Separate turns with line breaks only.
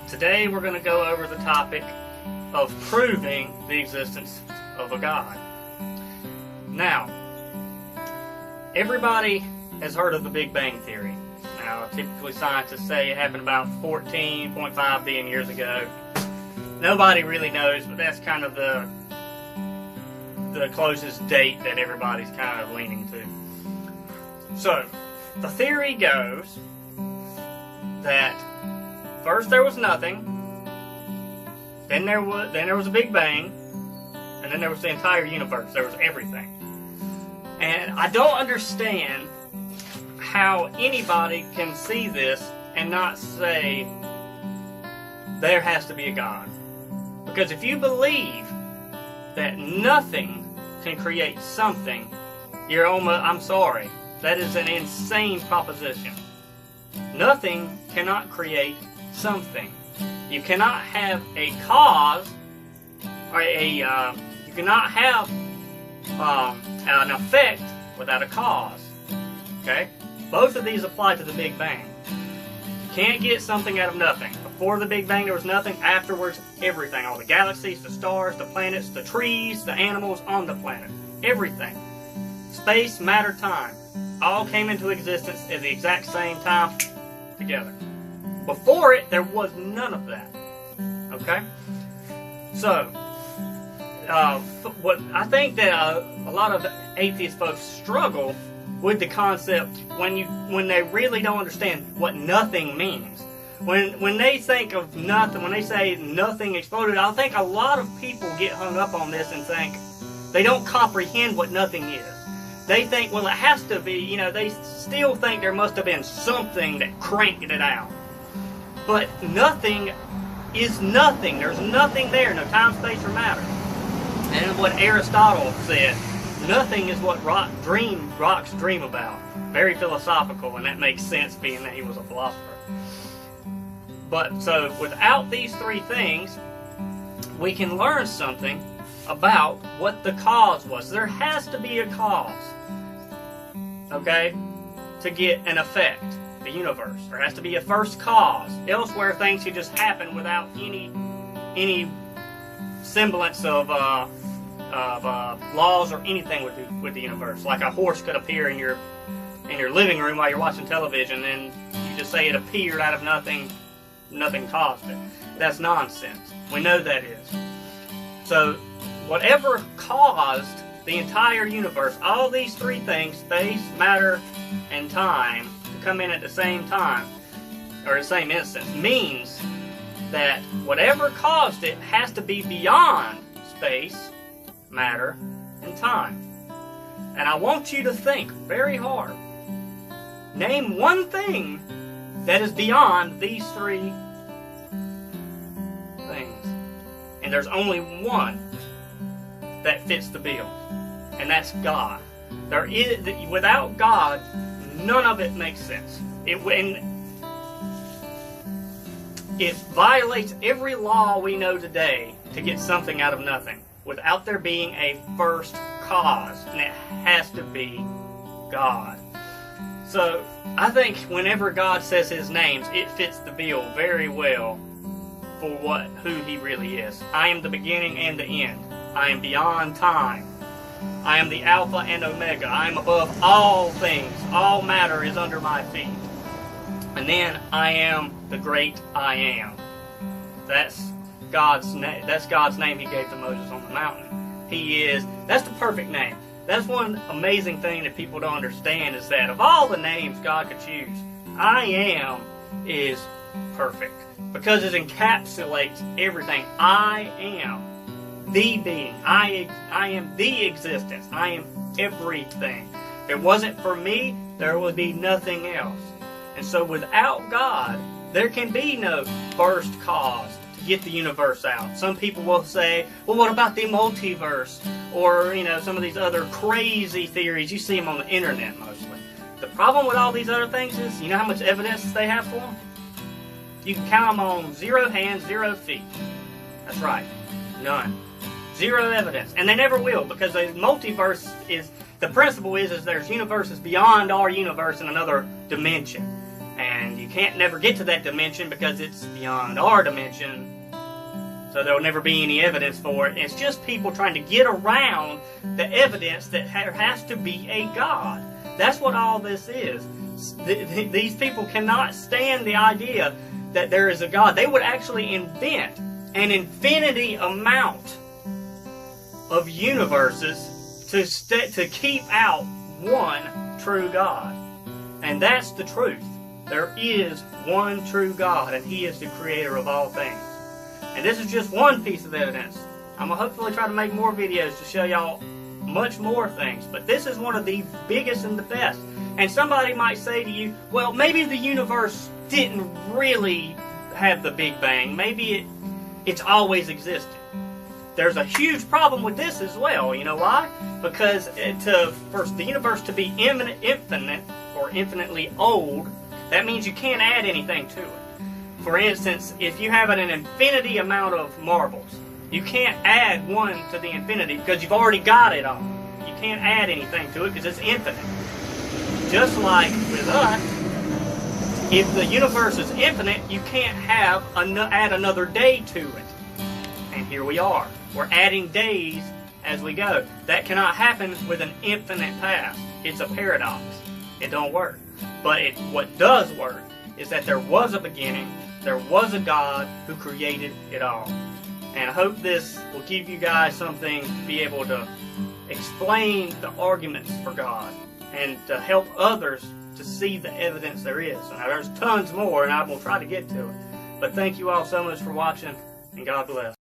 Today we're going to go over the topic of proving the existence of a God. Now, everybody has heard of the Big Bang Theory. Now, typically scientists say it happened about 14.5 billion years ago. Nobody really knows, but that's kind of the closest date that everybody's kind of leaning to. So, the theory goes that first there was nothing, then there was a Big Bang, and then there was the entire universe. There was everything. And I don't understand how anybody can see this and not say there has to be a God. Because if you believe that nothing can create something, I'm sorry, that is an insane proposition. Nothing cannot create something. You cannot have a cause, or you cannot have an effect without a cause. Okay? Both of these apply to the Big Bang. You can't get something out of nothing. Before the Big Bang there was nothing. Afterwards, everything. All the galaxies, the stars, the planets, the trees, the animals on the planet. Everything. Space, matter, time. All came into existence at the exact same time together. Before it, there was none of that. Okay? So, what I think that a lot of atheist folks struggle with the concept when they really don't understand what nothing means. When they think of nothing, when they say nothing exploded, I think a lot of people get hung up on this and think they don't comprehend what nothing is. They think, well, it has to be, they still think there must have been something that cranked it out. But nothing is nothing. There's nothing there, no time, space, or matter. And what Aristotle said, nothing is what rocks dream about. Very philosophical, and that makes sense being that he was a philosopher. But so without these three things, we can learn something about what the cause was. There has to be a cause, okay, to get an effect, the universe. There has to be a first cause. Elsewhere, things could just happen without any semblance of laws or anything with the universe. Like a horse could appear in your living room while you're watching television, and you just say it appeared out of nothing. Nothing caused it. That's nonsense. We know that is. So, whatever caused the entire universe, all these three things, space, matter, and time, to come in at the same time, or the same instance, means that whatever caused it has to be beyond space, matter, and time. And I want you to think very hard. Name one thing that is beyond these three things. And there's only one that fits the bill. And that's God. Without God, none of it makes sense. It violates every law we know today to get something out of nothing without there being a first cause. And it has to be God. So, I think whenever God says His names, it fits the bill very well for who He really is. I am the beginning and the end. I am beyond time. I am the Alpha and Omega. I am above all things. All matter is under my feet. And then I am the great I am. That's God's name. That's God's name He gave to Moses on the mountain. That's the perfect name. That's one amazing thing that people don't understand, is that of all the names God could choose, I Am is perfect. Because it encapsulates everything. I am the being. I am the existence. I am everything. If it wasn't for me, there would be nothing else. And so without God, there can be no first cause to get the universe out. Some people will say, well, what about the multiverse? Or, some of these other crazy theories. You see them on the internet mostly. The problem with all these other things is, you know how much evidence they have for them? You can count them on 0 hands, 0 feet. That's right. None. 0 evidence. And they never will, because the multiverse the principle is there's universes beyond our universe in another dimension. And you can't never get to that dimension because it's beyond our dimension. So there'll never be any evidence for it. It's just people trying to get around the evidence that there has to be a God. That's what all this is. These people cannot stand the idea that there is a God. They would actually invent an infinity amount of universes to keep out one true God. And that's the truth. There is one true God, and He is the creator of all things. And this is just one piece of evidence. I'm going to hopefully try to make more videos to show y'all much more things. But this is one of the biggest and the best. And somebody might say to you, well, maybe the universe didn't really have the Big Bang. Maybe it's always existed. There's a huge problem with this as well. You know why? Because for the universe to be infinite or infinitely old, that means you can't add anything to it. For instance, if you have an infinity amount of marbles, you can't add one to the infinity because you've already got it all. You can't add anything to it because it's infinite. Just like with us, if the universe is infinite, you can't add another day to it. And here we are. We're adding days as we go. That cannot happen with an infinite past. It's a paradox. It don't work. But what does work is that there was a beginning, there was a God who created it all. And I hope this will give you guys something to be able to explain the arguments for God and to help others to see the evidence there is. Now, there's tons more, and I will try to get to it. But thank you all so much for watching, and God bless.